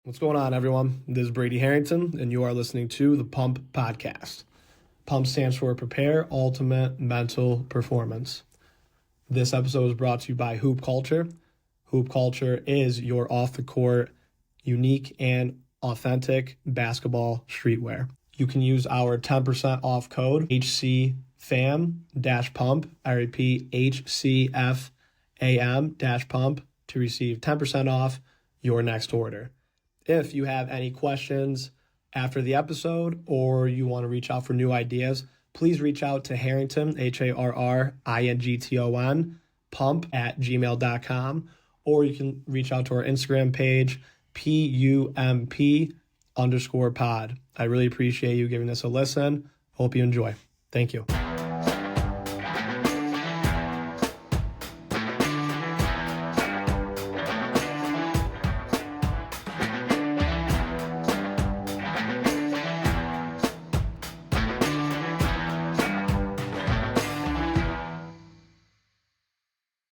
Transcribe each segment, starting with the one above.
What's going on, everyone? This is Brady Harrington, and you are listening to the Pump Podcast. Pump stands for Prepare Ultimate Mental Performance. This episode is brought to you by Hoop Culture. Hoop Culture is your off-the-court, unique and authentic basketball streetwear. You can use our 10% off code HCFAM-pump. I repeat, HCFAM-pump to receive 10% off your next order. If you have any questions after the episode or you want to reach out for new ideas, please reach out to Harrington, HARRINGTON, pump@gmail.com, or you can reach out to our Instagram page, PUMP_pod. I really appreciate you giving this a listen. Hope you enjoy. Thank you.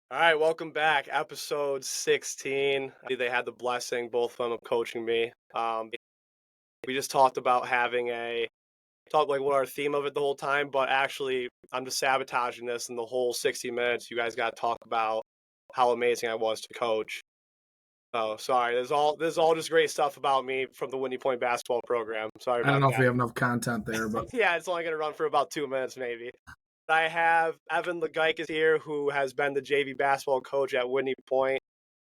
All right, welcome back. Episode 16. They had the blessing, both of them, of coaching me. We just talked about like what our theme of it the whole time, but actually I'm just sabotaging this, and the whole 60 minutes you guys got to talk about how amazing I was to coach. Oh, sorry. There's all just great stuff about me from the Whitney Point basketball program. Sorry about that. I don't know if we have enough content there, but yeah, it's only going to run for about 2 minutes maybe. I have Evan Ligeikis here, who has been the JV basketball coach at Whitney Point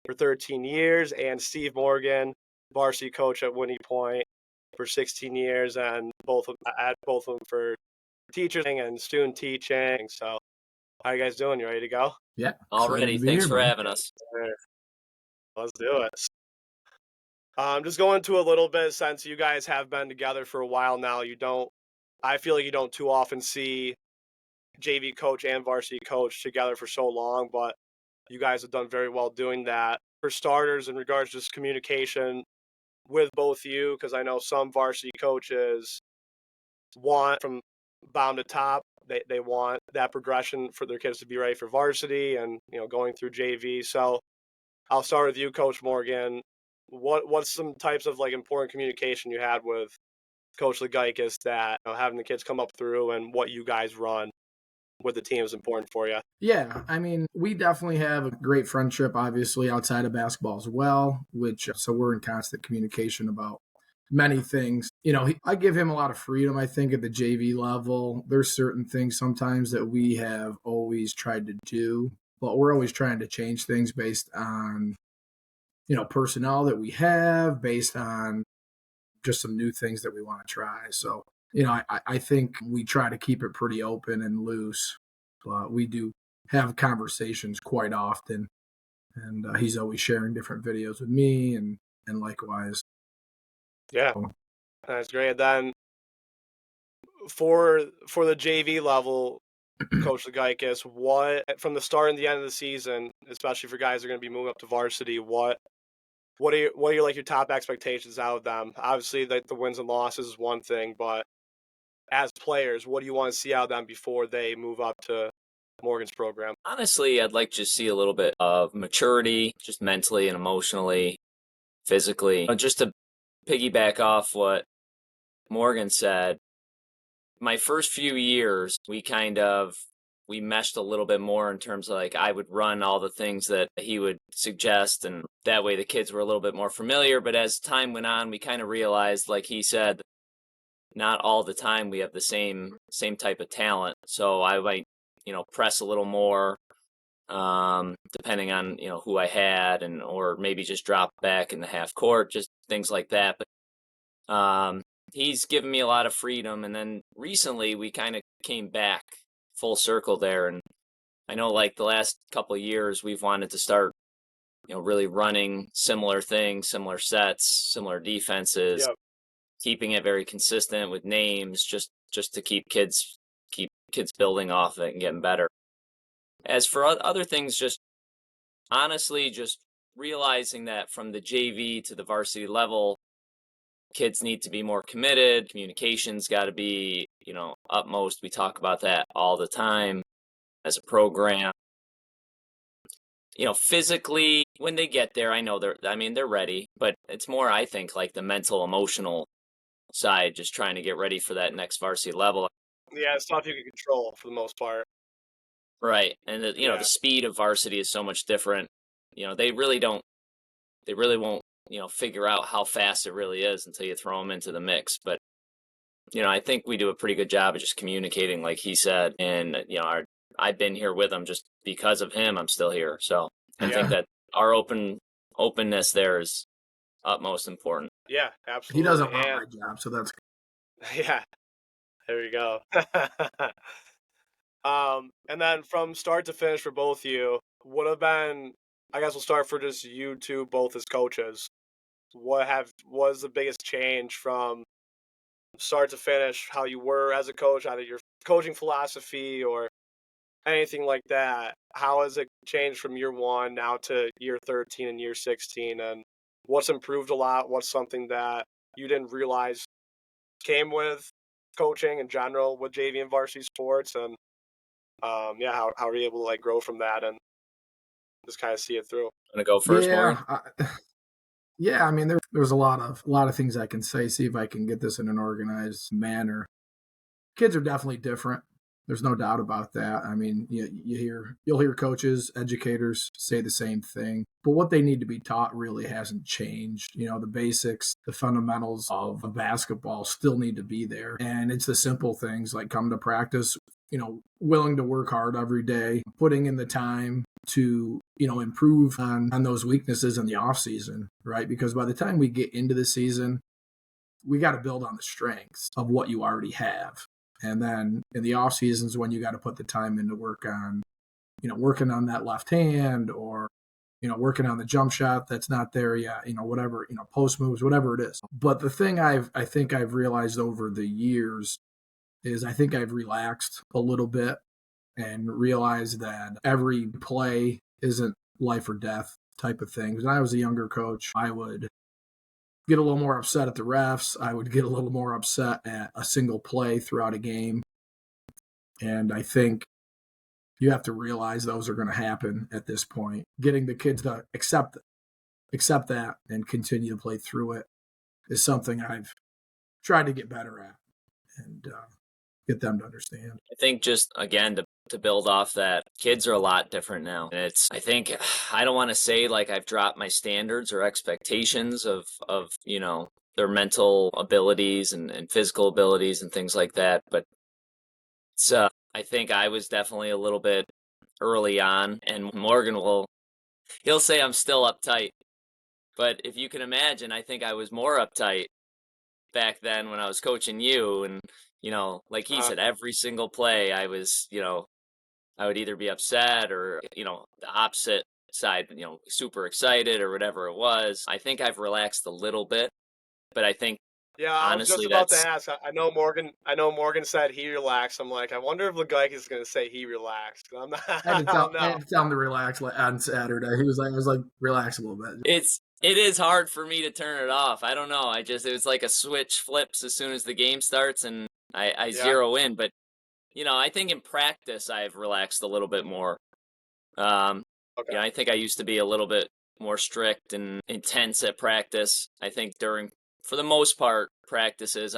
for 13 years, and Steve Morgan, varsity coach at Whitney Point for 16 years, and both of them for teaching and student teaching. So, how you guys doing? You ready to go? yeah. Already, thanks for having us. Let's do it. Just going to a little bit, since you guys have been together for a while now, I feel like you don't too often see JV coach and varsity coach together for so long, but you guys have done very well doing that. For starters, in regards to just communication with both you, because I know some varsity coaches want from bottom to top, they want that progression for their kids to be ready for varsity and going through JV. So I'll start with you, Coach Morgan. What's some types of important communication you had with Coach Ligeikis that having the kids come up through, and what you guys run with the team is important for you? Yeah, I mean, we definitely have a great friendship, obviously, outside of basketball as well, so we're in constant communication about many things. I give him a lot of freedom, I think, at the JV level. There's certain things sometimes that we have always tried to do, but we're always trying to change things based on, personnel that we have, based on just some new things that we want to try. So, I think we try to keep it pretty open and loose, but we do have conversations quite often, and he's always sharing different videos with me and likewise. Yeah, that's great. Then for the JV level, Coach Ligeikis, what from the start and the end of the season, especially for guys that are going to be moving up to varsity, what are your top expectations out of them? Obviously, the wins and losses is one thing, but as players, what do you want to see out of them before they move up to Morgan's program? Honestly, I'd like to see a little bit of maturity, just mentally and emotionally, physically. Just to piggyback off what Morgan said, my first few years, we meshed a little bit more in terms of I would run all the things that he would suggest, and that way the kids were a little bit more familiar. But as time went on, we kind of realized, like he said, not all the time we have the same type of talent. So I might, press a little more, depending on, who I had, or maybe just drop back in the half court, just things like that. But he's given me a lot of freedom. And then recently we kind of came back full circle there. And I know the last couple of years we've wanted to start, really running similar things, similar sets, similar defenses. Yep. Keeping it very consistent with names, just to keep kids building off it and getting better. As for other things, just honestly, just realizing that from the JV to the varsity level, kids need to be more committed. Communication's got to be, utmost. We talk about that all the time as a program. physically when they get there, I know they're ready, but it's more, I think, like the mental, emotional side, just trying to get ready for that next varsity level. Yeah, stuff you can control for the most part. Right. And the Yeah. speed of varsity is so much different. They really won't, figure out how fast it really is until you throw them into the mix. But, I think we do a pretty good job of just communicating, like he said. And, I've been here with him just because of him. I'm still here. So I Yeah. think that our openness there is utmost important. Yeah, He absolutely. doesn't want And my job, so that's yeah, there you go. And then from start to finish for both you, would have been, I guess we'll start for just you two both as coaches. Was the biggest change from start to finish, how you were as a coach, either your coaching philosophy or anything like that? How has it changed from year one now to year 13 and year 16? And what's improved a lot? What's something that you didn't realize came with coaching in general with JV and varsity sports? And yeah, how are you able to like grow from that and just kind of see it through? Want to go first, Morgan? yeah. Yeah, I mean, there's a lot of things I can say. See if I can get this in an organized manner. Kids are definitely different. There's no doubt about that. I mean, you'll hear coaches, educators say the same thing, but what they need to be taught really hasn't changed. The basics, the fundamentals of basketball still need to be there, and it's the simple things like come to practice. Willing to work hard every day, putting in the time to improve on those weaknesses in the off season, right? Because by the time we get into the season, we got to build on the strengths of what you already have. And then in the off seasons when you got to put the time in to work on, working on that left hand or, working on the jump shot that's not there yet, whatever, post moves, whatever it is. But the thing I think I've realized over the years is I think I've relaxed a little bit and realized that every play isn't life or death type of thing. When I was a younger coach, I would get a little more upset at the refs. I would get a little more upset at a single play throughout a game. And I think you have to realize those are going to happen at this point. Getting the kids to accept that and continue to play through it is something I've tried to get better at and get them to understand. I think just again to build off that, kids are a lot different now. And I think I don't want to say like I've dropped my standards or expectations of their mental abilities and physical abilities and things like that, but it's I think I was definitely a little bit early on, and Morgan he'll say I'm still uptight, but if you can imagine, I think I was more uptight back then when I was coaching you. And like he Uh, said, every single play I was, I would either be upset or the opposite side, super excited or whatever it was. I think I've relaxed a little bit, but I think yeah, I was just honestly about to that's ask. I know Morgan. I know Morgan said he relaxed. I'm like, I wonder if Ligeikis is going to say he relaxed. I'm not. I had I to don't tell, I know. had to tell him to relax on Saturday. I was like, relax a little bit. it is hard for me to turn it off. I don't know. It was like a switch flips as soon as the game starts and I Yeah. zero in. But I think in practice I've relaxed a little bit more. Um, Okay. I think I used to be a little bit more strict and intense at practice. I think for the most part, practices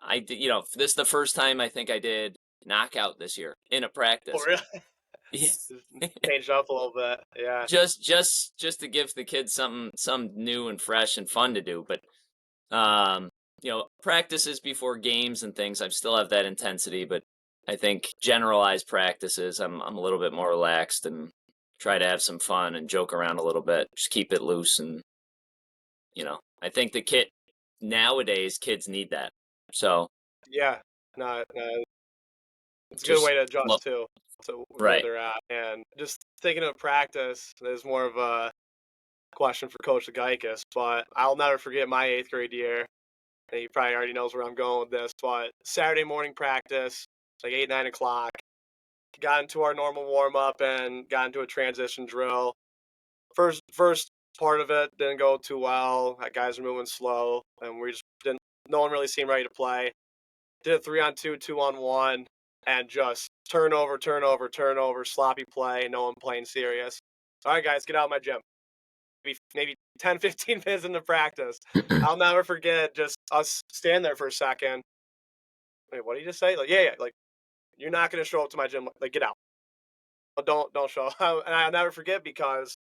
I did. This is the first time I think I did knockout this year in a Oh, practice. really? Yeah. Just changed up a little bit. Yeah. just to give the kids some new and fresh and fun to do. But practices before games and things, I still have that intensity, but I think generalized practices, I'm a little bit more relaxed and try to have some fun and joke around a little bit, just keep it loose. And I think nowadays kids need that. So Yeah. No, no, it's a good just way to adjust too to where right. they're at. And just thinking of practice, there's more of a question for Coach Ligeikis, but I'll never forget my eighth grade year. And he probably already knows where I'm going with this, but Saturday morning practice, like 8, 9 o'clock, got into our normal warm up and got into a transition drill. First part of it didn't go too well. Guys were moving slow, and we just didn't. No one really seemed ready to play. Did a 3-on-2, 2-on-1, and just turnover, turnover, turnover, sloppy play. No one playing serious. all right, guys, get out of my gym. Maybe 10, 15 minutes into practice. I'll never forget just us stand there for a second. Wait, what did you just say? Like, yeah, like, you're not going to show up to my gym. Like, get out. Don't show up. And I'll never forget because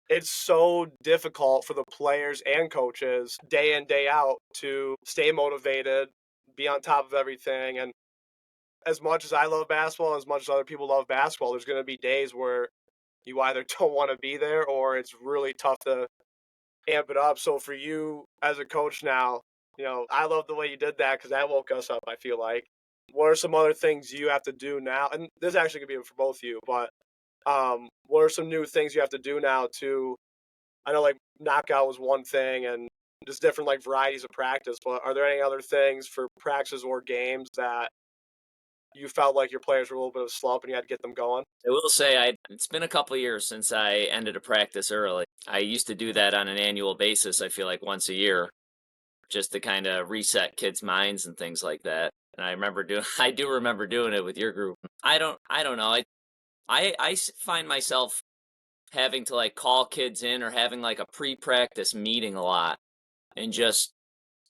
it's so difficult for the players and coaches day in, day out to stay motivated, be on top of everything. And as much as I love basketball, as much as other people love basketball, there's going to be days where you either don't want to be there or it's really tough to amp it up. So for you as a coach now, I love the way you did that because that woke us up, I feel like. What are some other things you have to do now? And this actually could be for both of you, but what are some new things you have to do now to, I know like knockout was one thing and just different like varieties of practice, but are there any other things for practices or games that you felt like your players were a little bit of a slump and you had to get them going? I will say it's been a couple of years since I ended a practice early. I used to do that on an annual basis, I feel like once a year, just to kind of reset kids' minds and things like that. And I do remember doing it with your group. I don't know. Find myself having to like call kids in or having like a pre-practice meeting a lot and just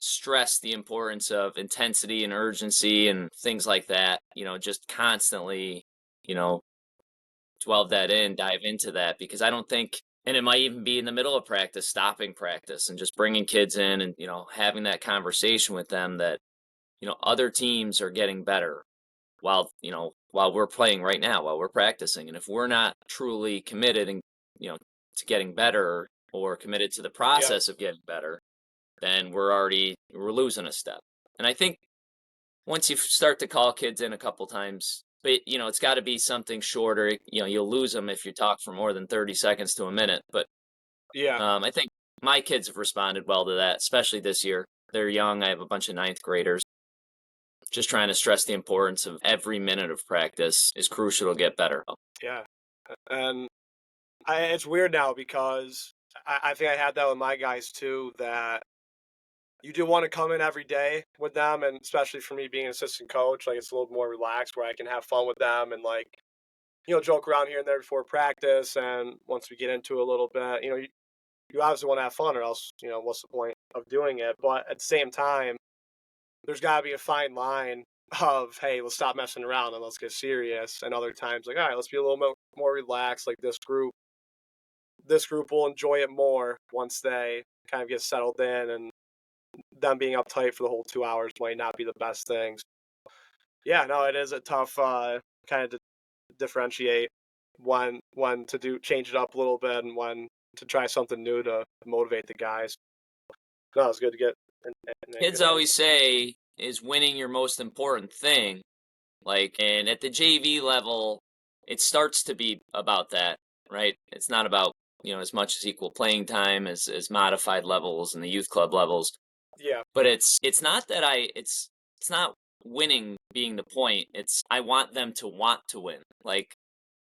stress the importance of intensity and urgency and things like that, just constantly, you know, dive into that because I don't think, and it might even be in the middle of practice, stopping practice and just bringing kids in and, having that conversation with them that, other teams are getting better while we're playing right now, while we're practicing. And if we're not truly committed and, to getting better or committed to the Yeah. process of getting better, then we're losing a step. And I think once you start to call kids in a couple times, but it's got to be something shorter. You'll lose them if you talk for more than 30 seconds to a minute. But Yeah. I think my kids have responded well to that, especially this year. They're young. I have a bunch of ninth graders. Just trying to stress the importance of every minute of practice is crucial to get better. Yeah. And it's weird now because I think I had that with my guys too, that you do want to come in every day with them. And especially for me being an assistant coach, like it's a little more relaxed where I can have fun with them and like, joke around here and there before practice. And once we get into a little bit, you obviously want to have fun or else, what's the point of doing it? But at the same time, there's got to be a fine line of, hey, let's stop messing around and let's get serious. And other times, like, all right, let's be a little more relaxed. Like this group will enjoy it more once they kind of get settled in, and them being uptight for the whole 2 hours might not be the best thing. Yeah, no, it is a tough kind of to differentiate when to change it up a little bit and when to try something new to motivate the guys. No, it's good to get. Kids always say, is winning your most important thing? And at the JV level, it starts to be about that, right? It's not about, as much as equal playing time as modified levels and the youth club levels. Yeah. But it's not that it's not winning being the point. It's I want them to want to win. Like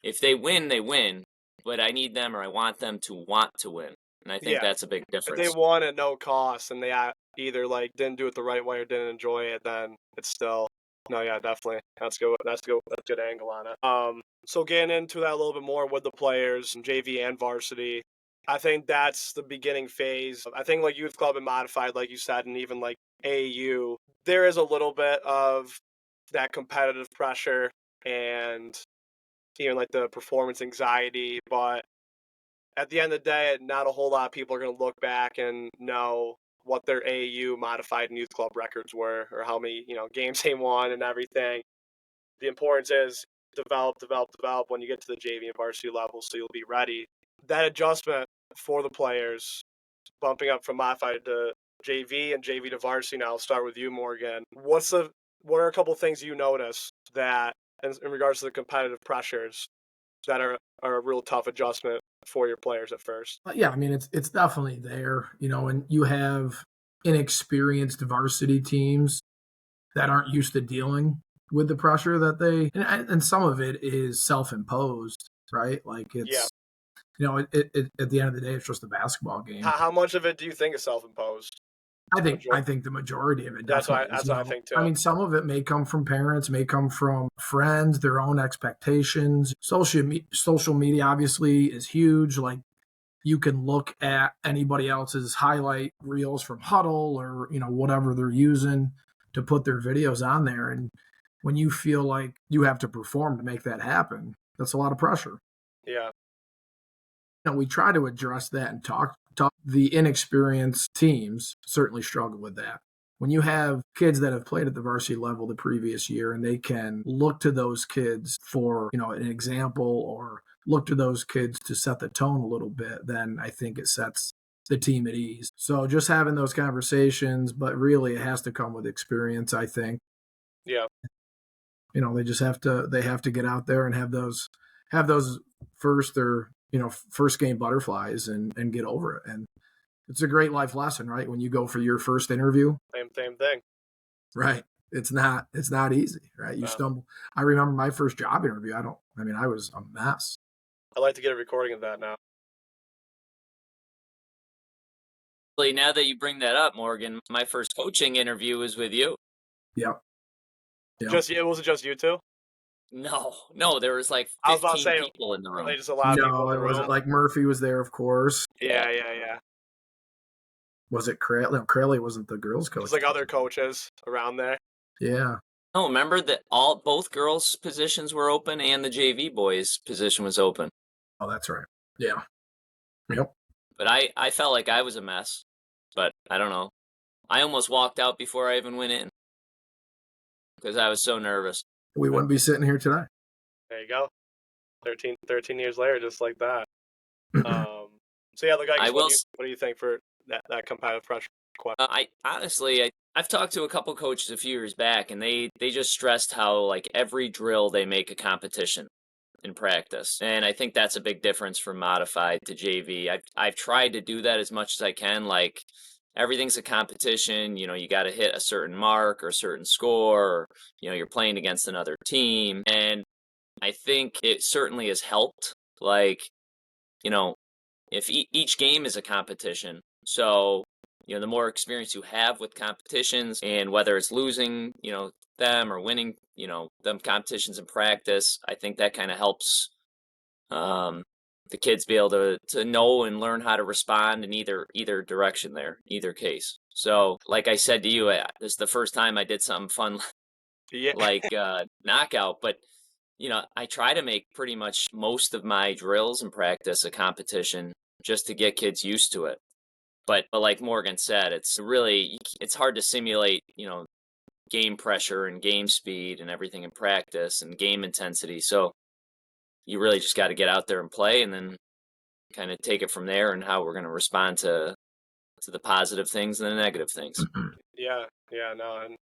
if they win, they win, but I need them or I want them to want to win. And I think Yeah. that's a big If they difference. won at no cost and they either like didn't do it the right way or didn't enjoy it, then it's still no, yeah, definitely. That's good. That's good. That's a good angle on it. So getting into that a little bit more with the players, JV and varsity, I think that's the beginning phase. I think like youth club and modified, like you said, and even like AAU, there is a little bit of that competitive pressure and even like the performance anxiety, but at the end of the day, not a whole lot of people are going to look back and know what their AAU modified and youth club records were or how many, games they won and everything. The importance is develop when you get to the JV and varsity level so you'll be ready. That adjustment for the players, bumping up from modified to JV and JV to varsity now, I'll start with you, Morgan. What are a couple things you notice that in regards to the competitive pressures that are a real tough adjustment for your players at first? Yeah, I mean it's definitely there, and you have inexperienced varsity teams that aren't used to dealing with the pressure that and some of it is self-imposed, right? Like Yeah. it's at the end of the day, it's just a basketball game. How much of it do you think is self-imposed? I think the majority of it definitely That's what I think too. I mean, some of it may come from parents, may come from friends, their own expectations. Social media obviously is huge. Like you can look at anybody else's highlight reels from Huddle or whatever they're using to put their videos on there, and when you feel like you have to perform to make that happen, that's a lot of pressure. Yeah. We try to address that and talk. The inexperienced teams certainly struggle with that. When you have kids that have played at the varsity level the previous year and they can look to those kids for, an example or look to those kids to set the tone a little bit, then I think it sets the team at ease. So just having those conversations, but really it has to come with experience, I think. Yeah. They just have to get out there and have those first game butterflies and get over it. And it's a great life lesson, right? When you go for your first interview. Same thing. Right. It's not easy, right? You stumble. I remember my first job interview. I was a mess. I'd like to get a recording of that now. Now that you bring that up, Morgan, my first coaching interview was with you. Yep. Was it just you two? No, there was like 15 people in the room. They just a lot of people in the room. Wasn't like Murphy was there, of course. Yeah. Was it Crowley? No, Crowley wasn't the girls' coach. There's like other coaches around there. Yeah. No, remember that both girls' positions were open and the JV boys' position was open. Oh, that's right. Yeah. Yep. But I felt like I was a mess. But I don't know. I almost walked out before I even went in because I was so nervous. We wouldn't be sitting here today. There you go. 13 years later, just like that. So yeah, Ligeikis, what do you think for that competitive pressure question? I've talked to a couple coaches a few years back, and they just stressed how like every drill they make a competition in practice, and I think that's a big difference from modified to JV. I've tried to do that as much as I can. Like everything's a competition. You got to hit a certain mark or a certain score. Or, you're playing against another team, and I think it certainly has helped. Like, if each game is a competition, so the more experience you have with competitions, and whether it's losing, them or winning, them competitions in practice, I think that kind of helps the kids be able to know and learn how to respond in either direction there, either case. So, like I said to you, this is the first time I did something fun like knockout, but I try to make pretty much most of my drills and practice a competition just to get kids used to it. But like Morgan said, it's hard to simulate, game pressure and game speed and everything in practice and game intensity. So you really just got to get out there and play, and then kind of take it from there and how we're going to respond to the positive things and the negative things. Yeah, no, and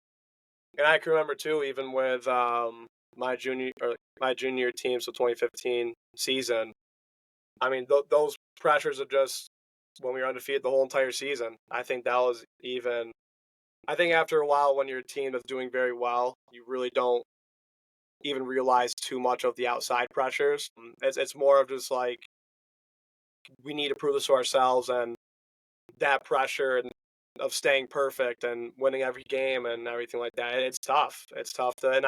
I can remember too, even with my junior team, so 2015 season. I mean, those pressures of just when we were undefeated the whole entire season. I think that was even. I think after a while, when your team is doing very well, you really don't even realize too much of the outside pressures. It's more of just like we need to prove this to ourselves, and that pressure of staying perfect and winning every game and everything like that. It's tough. It's tough to, and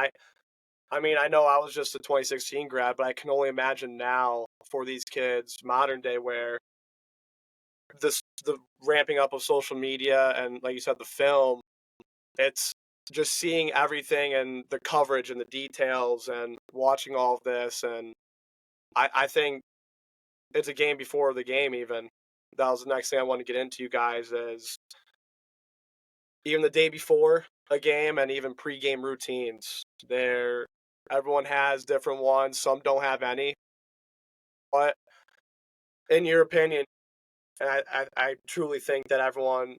I mean, I know I was just a 2016 grad, but I can only imagine now for these kids, modern day, where the ramping up of social media and, like you said, the film, it's just seeing everything and the coverage and the details and watching all of this. And I think it's a game before the game even. That was the next thing I want to get into, you guys, is even the day before a game and even pre-game routines. Everyone has different ones. Some don't have any. But in your opinion, and I truly think that everyone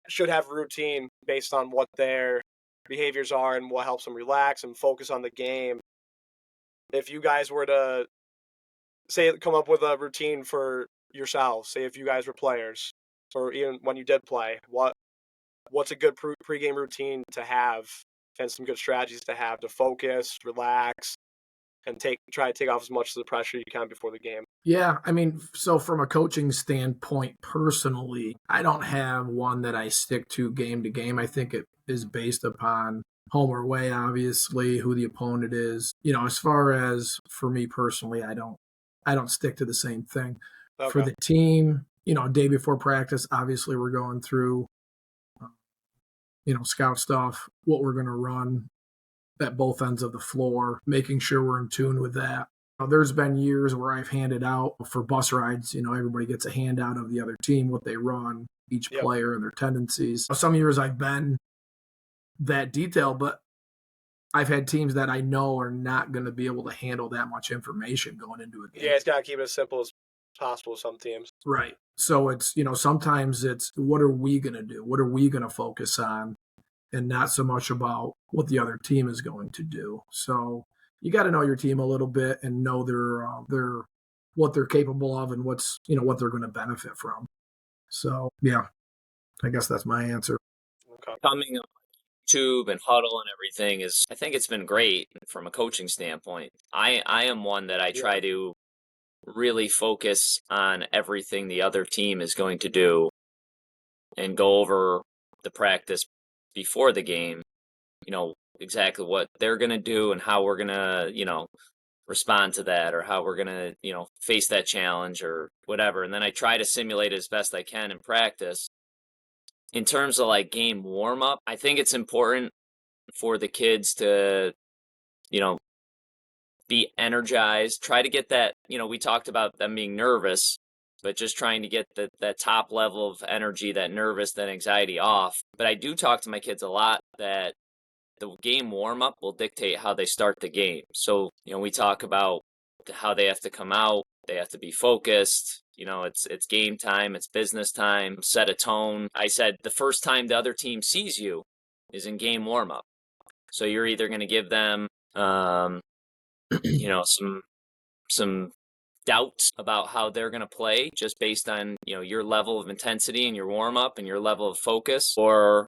should have a routine based on what their behaviors are and what helps them relax and focus on the game. If you guys were to come up with a routine for yourselves, say if you guys were players, or even when you did play, what's a good pre-game routine to have, and some good strategies to have to focus, relax, and try to take off as much of the pressure you can before the game. Yeah, I mean, so from a coaching standpoint, personally, I don't have one that I stick to game. I think it is based upon home or away, obviously, who the opponent is. As far as for me personally, I don't stick to the same thing. For Okay. the team, day before practice, obviously we're going through, scout stuff, what we're going to run at both ends of the floor, making sure we're in tune with that. There's been years where I've handed out for bus rides, everybody gets a handout of the other team, what they run, each Yep. player and their tendencies. Some years I've been that detailed, but I've had teams that I know are not going to be able to handle that much information going into a game. Yeah, it's got to keep it as simple as possible with some teams. Right. So it's, sometimes it's what are we going to do? What are we going to focus on? And not so much about what the other team is going to do. So you got to know your team a little bit and know their what they're capable of and what's what they're going to benefit from. So yeah, I guess that's my answer. Okay. Coming on YouTube and Huddle and everything I think it's been great from a coaching standpoint. I am one that I try to really focus on everything the other team is going to do and go over the practice before the game, exactly what they're going to do and how we're going to, respond to that, or how we're going to, face that challenge or whatever. And then I try to simulate it as best I can in practice. In terms of like game warm up, I think it's important for the kids to, be energized, try to get that, we talked about them being nervous, but just trying to get that top level of energy, that nervous, that anxiety off. But I do talk to my kids a lot that the game warm up will dictate how they start the game. So, we talk about how they have to come out, they have to be focused. It's game time, it's business time, set a tone. I said the first time the other team sees you is in game warm up. So you're either going to give them, some doubts about how they're going to play just based on, your level of intensity and your warm up and your level of focus, or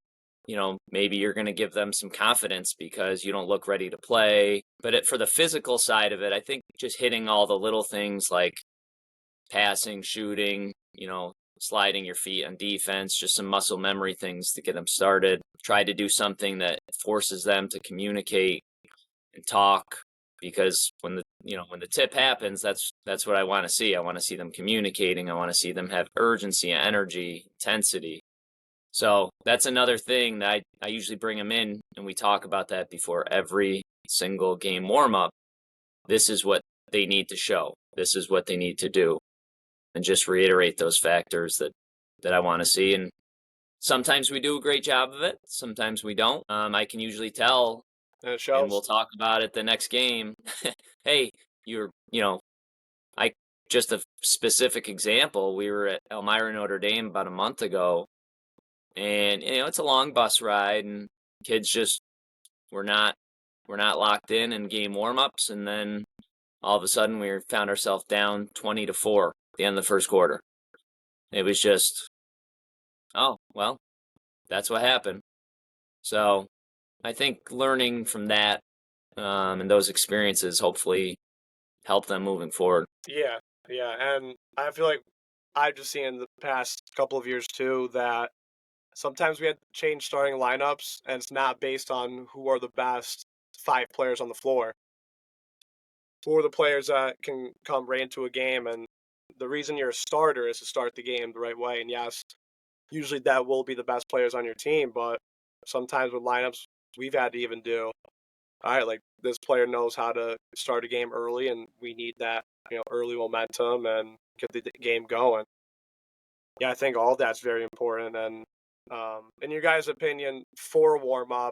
maybe you're going to give them some confidence because you don't look ready to play. But for the physical side of it, I think just hitting all the little things like passing, shooting, sliding your feet on defense, just some muscle memory things to get them started. Try to do something that forces them to communicate and talk, because when the tip happens, that's what I want to see. I want to see them communicating. I want to see them have urgency, energy, intensity. So that's another thing that I usually bring them in, and we talk about that before every single game warm-up. This is what they need to show. This is what they need to do. And just reiterate those factors that I want to see. And sometimes we do a great job of it. Sometimes we don't. I can usually tell, And it shows. and we'll talk about it the next game. Hey, just a specific example, we were at Elmira, Notre Dame about a month ago, and it's a long bus ride, and kids just were not locked in game warm-ups, and then all of a sudden we found ourselves down 20-4 at the end of the first quarter. It was just, oh, well, that's what happened. So I think learning from that and those experiences hopefully help them moving forward. Yeah, and I feel like I've just seen in the past couple of years too that sometimes we had to change starting lineups, and it's not based on who are the best 5 players on the floor. Who are the players that can come right into a game, and the reason you're a starter is to start the game the right way. And yes, usually that will be the best players on your team, but sometimes with lineups, we've had to even do, all right, like this player knows how to start a game early, and we need that, early momentum and get the game going. Yeah, I think all that's very important. And in your guys' opinion, for warm up,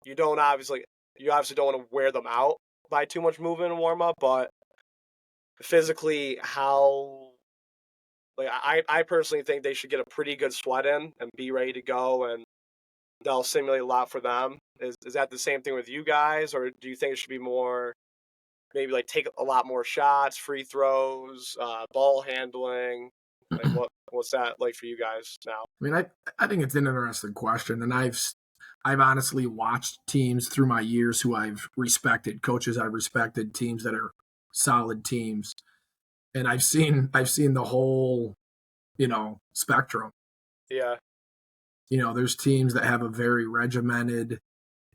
you obviously don't want to wear them out by too much movement in warm up, but physically, how like I personally think they should get a pretty good sweat in and be ready to go, and they'll simulate a lot for them. Is that the same thing with you guys, or do you think it should be more maybe like take a lot more shots, free throws, ball handling? Like what's that like for you guys now? I mean, I think it's an interesting question, and I've honestly watched teams through my years who I've respected, coaches I've respected, teams that are solid teams. And I've seen the whole, spectrum. Yeah. There's teams that have a very regimented,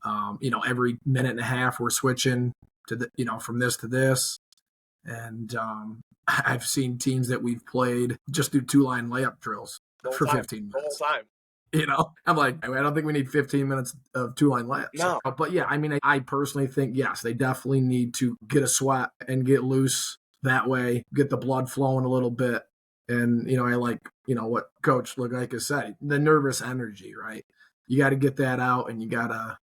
every minute and a half we're switching to from this to this. And I've seen teams that we've played just do 2-line layup drills for 15 minutes. The whole time. I'm like, I don't think we need 15 minutes of 2-line layups. No. But yeah, I mean, I personally think, yes, they definitely need to get a sweat and get loose that way, get the blood flowing a little bit. And, I like, what Coach Ligeikis said, the nervous energy, right? You got to get that out, and you got to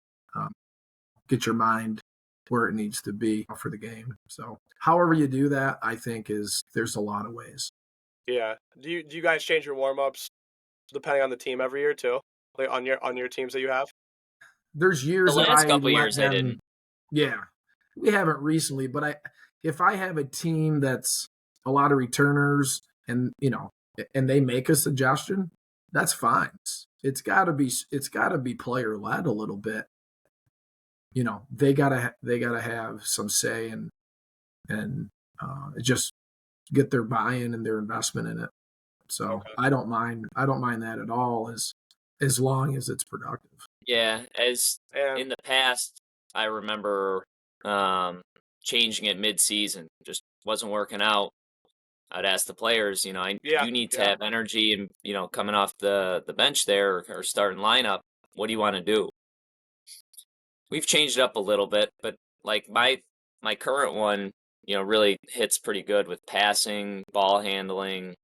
get your mind where it needs to be for the game. So however you do that, I think there's a lot of ways. Yeah. Do you guys change your warm-ups depending on the team every year too? Like on your teams that you have? There's years The that last I couple let years them, I didn't. Yeah. We haven't recently, but if I have a team that's a lot of returners and and they make a suggestion, that's fine. It's got to be player led a little bit. They gotta have some say and just get their buy-in and their investment in it. So Okay. I don't mind that at all as long as it's productive. Yeah, as in the past, I remember changing it mid-season. Just wasn't working out. I'd ask the players, you need to have energy and, coming off the bench there or starting lineup, what do you want to do? We've changed it up a little bit, but like my current one, really hits pretty good with passing, ball handling,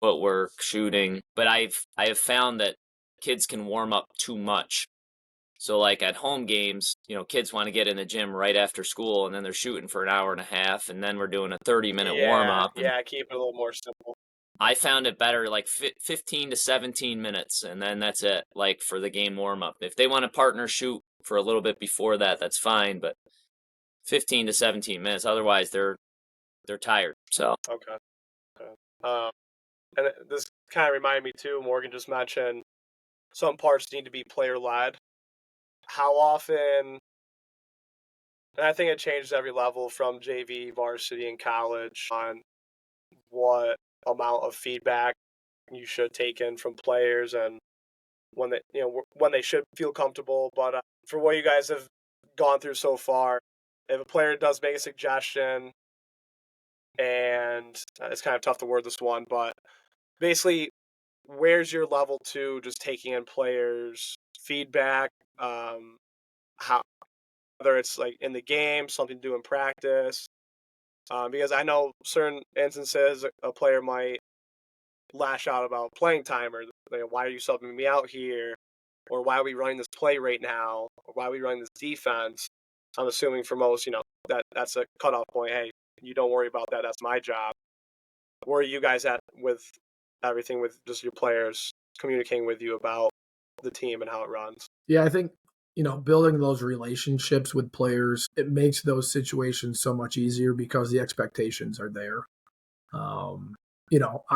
footwork, shooting. But I have found that kids can warm up too much. So like at home games, kids want to get in the gym right after school, and then they're shooting for an hour and a half, and then we're doing a 30-minute warm up. Yeah, keep it a little more simple. I found it better like 15 to 17 minutes, and then that's it, like for the game warm up. If they want to partner shoot for a little bit before that, that's fine, but 15 to 17 minutes. Otherwise, they're tired. So Okay. And this kind of reminded me too. Morgan just mentioned some parts need to be player led. How often? And I think it changes every level from JV, varsity, and college on what amount of feedback you should take in from players and when they should feel comfortable. But for what you guys have gone through so far, if a player does make a suggestion, and it's kind of tough to word this one, but basically, where's your level to just taking in players' feedback? How whether it's like in the game, something to do in practice. Because I know certain instances a player might lash out about playing time or why are you subbing me out here, or why are we running this play right now, or why are we running this defense. I'm assuming for most, that's a cutoff point. Hey, you don't worry about that. That's my job. Where are you guys at with everything with just your players communicating with you about the team and how it runs? Yeah, I think building those relationships with players, it makes those situations so much easier because the expectations are there.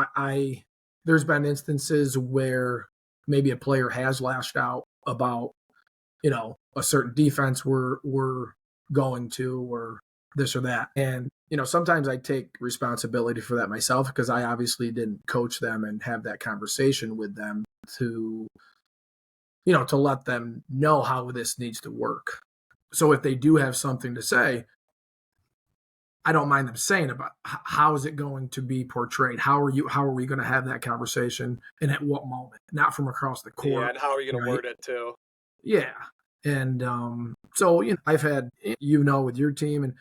I there's been instances where maybe a player has lashed out about a certain defense we're going to, or this or that, and sometimes I take responsibility for that myself because I obviously didn't coach them and have that conversation with them to to let them know how this needs to work. So if they do have something to say, I don't mind them saying about how is it going to be portrayed? How are we going to have that conversation, and at what moment? Not from across the court. Yeah, and how are you going to word it too? Yeah. And so I've had with your team, and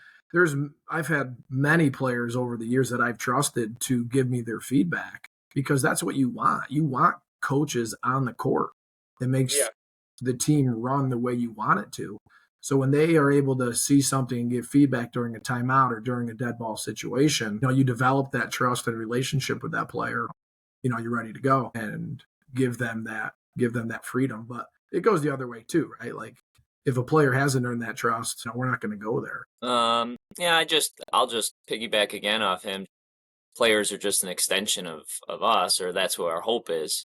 I've had many players over the years that I've trusted to give me their feedback because that's what you want. You want coaches on the court that makes the team run the way you want it to. So when they are able to see something and give feedback during a timeout or during a dead ball situation, you develop that trust and relationship with that player. You're ready to go and give them that freedom. But it goes the other way too, right? Like if a player hasn't earned that trust, we're not going to go there. Yeah, I'll just piggyback again off him. Players are just an extension of us, or that's what our hope is.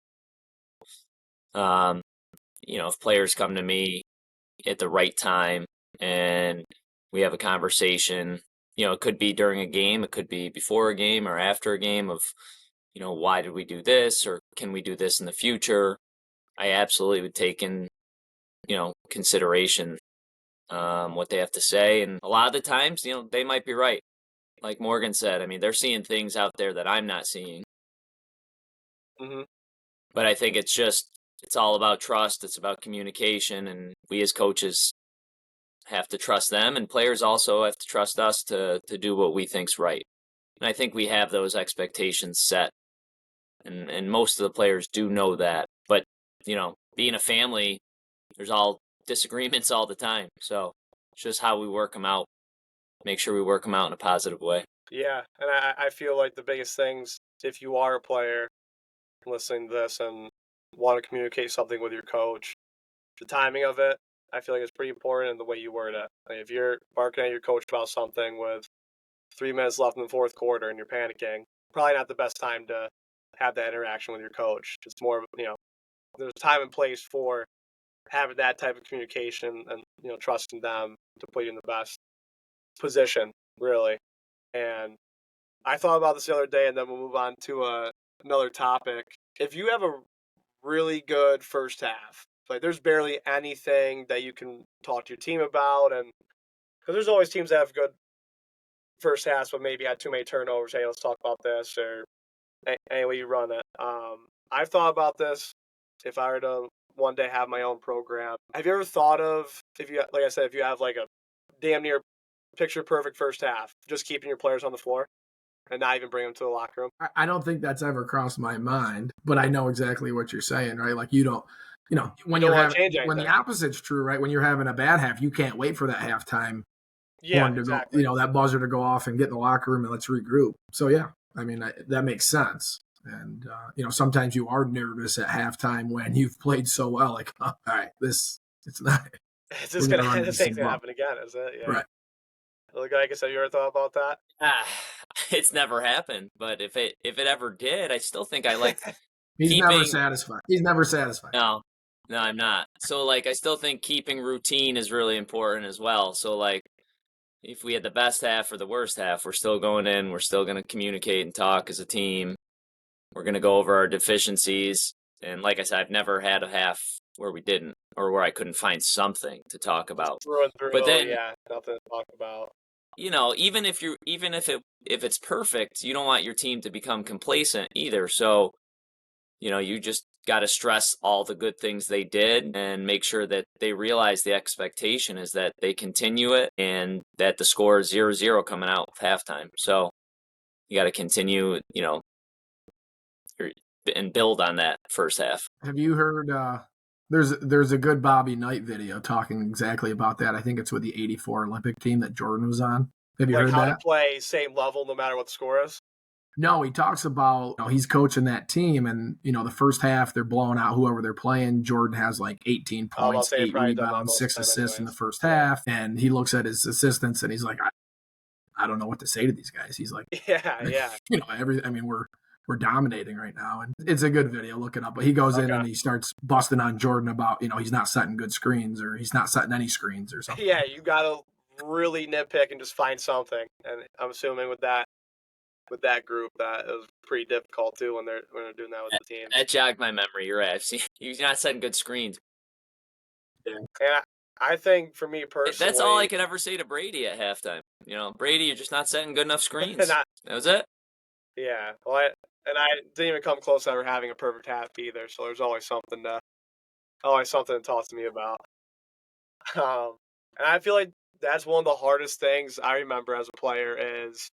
if players come to me at the right time and we have a conversation, it could be during a game, it could be before a game or after a game of, why did we do this, or can we do this in the future? I absolutely would take in, consideration what they have to say. And a lot of the times, they might be right. Like Morgan said, I mean, they're seeing things out there that I'm not seeing. Mm-hmm. But I think it's all about trust. It's about communication. And we as coaches have to trust them. And players also have to trust us to do what we think's right. And I think we have those expectations set. And most of the players do know that. But, being a family, there's all disagreements all the time. So it's just how we work them out. Make sure we work them out in a positive way. Yeah, and I feel like the biggest things, if you are a player listening to this and want to communicate something with your coach, the timing of it, I feel like it's pretty important, and the way you word it. Like if you're barking at your coach about something with 3 minutes left in the fourth quarter and you're panicking, probably not the best time to have that interaction with your coach. It's more of, there's time and place for having that type of communication and, trusting them to put you in the best position, really. And I thought about this the other day, and then we'll move on to another topic. If you have a really good first half, like there's barely anything that you can talk to your team about, and because there's always teams that have good first halves, but maybe had too many turnovers. Hey, let's talk about this, or any way you run it. I've thought about this. If I were to one day have my own program, have you ever thought of, if you, like I said, if you have like a damn near picture perfect first half, just keeping your players on the floor and not even bring them to the locker room? I don't think that's ever crossed my mind, but I know exactly what you're saying, right? Like you don't, when You don't you're want to having, change when the anything. opposite's true, right? When you're having a bad half, you can't wait for that halftime Yeah, horn to exactly. go, that buzzer to go off and get in the locker room and let's regroup. So yeah, I mean, that makes sense. And, sometimes you are nervous at halftime when you've played so well, like, all right, it's not, It's we're just going to gonna run this this ain't thing gonna up. happen again, is it? Yeah. Right. Ligeikis, have you ever thought about that? Ah, it's never happened, but if it ever did, I still think I like He's never keeping. satisfied. He's never satisfied. No, no, I'm not. So like, I still think keeping routine is really important as well. So like, if we had the best half or the worst half, we're still going in. We're still going to communicate and talk as a team. We're going to go over our deficiencies. And like I said, I've never had a half where we didn't, or where I couldn't find something to talk about. Through and But through, then, yeah, nothing to talk about. even if it's perfect, you don't want your team to become complacent either. So, you just got to stress all the good things they did and make sure that they realize the expectation is that they continue it and that the score is 0-0 coming out of halftime. So you got to continue, and build on that first half. Have you heard, there's a good Bobby Knight video talking exactly about that. I think it's with the 84 Olympic team that Jordan was on. Have you Like heard how to that? play same level no matter what the score is. No, he talks about, he's coaching that team and, the first half they're blowing out whoever they're playing. Jordan has like 18 I'll points, say I've 8 probably done that rebounds, most of 6 the time assists in the anyways. first Yeah. half. And he looks at his assistants and he's like, I don't know what to say to these guys. He's like, Yeah. we're dominating right now. And it's a good video. Look it up. But he goes in Okay. and he starts busting on Jordan about, he's not setting good screens or he's not setting any screens or something. Yeah, you gotta really nitpick and just find something. And I'm assuming with that group that it was pretty difficult too when they're doing that with the team. That jogged my memory. You're right. I've seen he's not setting good screens. Yeah. And I think for me personally, That's all I could ever say to Brady at halftime. Brady, you're just not setting good enough screens. Not, that was it. Yeah. Well, I didn't even come close to ever having a perfect half either. So there's always something to talk to me about. And I feel like that's one of the hardest things I remember as a player is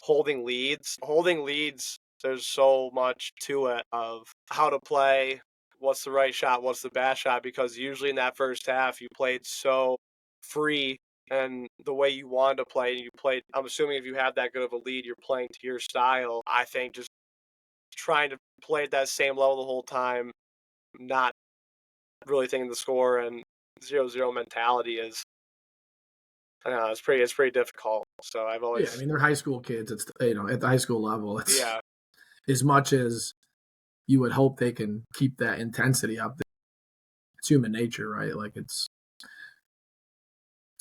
holding leads. Holding leads, there's so much to it of how to play, what's the right shot, what's the bad shot, because usually in that first half you played so free and the way you wanted to play, and you played, I'm assuming if you have that good of a lead, you're playing to your style. I think just trying to play at that same level the whole time, not really thinking the score and 0-0 mentality is, I don't know, it's pretty difficult. So I've always, Yeah, I mean, they're high school kids. It's, at the high school level, it's yeah, as much as you would hope they can keep that intensity up. human nature, right? Like it's